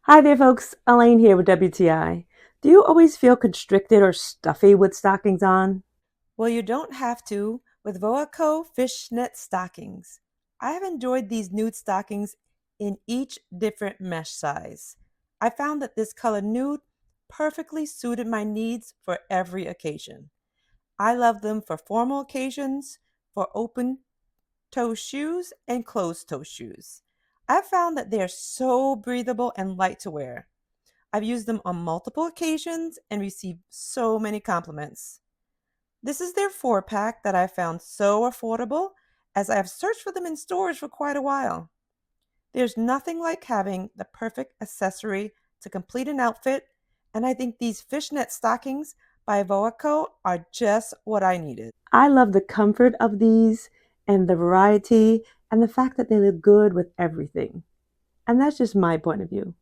Hi there, folks. Elaine here with WTI. Do you always feel constricted or stuffy with stockings on? Well, you don't have to with VOAKOW Fishnet Stockings. I have enjoyed these nude stockings in each different mesh size. I found that this color nude perfectly suited my needs for every occasion. I love them for formal occasions, for open toe shoes, and closed toe shoes. I've found that they are so breathable and light to wear. I've used them on multiple occasions and received so many compliments. This is their 4-pack that I found so affordable as I have searched for them in stores for quite a while. There's nothing like having the perfect accessory to complete an outfit, and I think these fishnet stockings by VOAKOW are just what I needed. I love the comfort of these and the variety and the fact that they look good with everything. And that's just my point of view.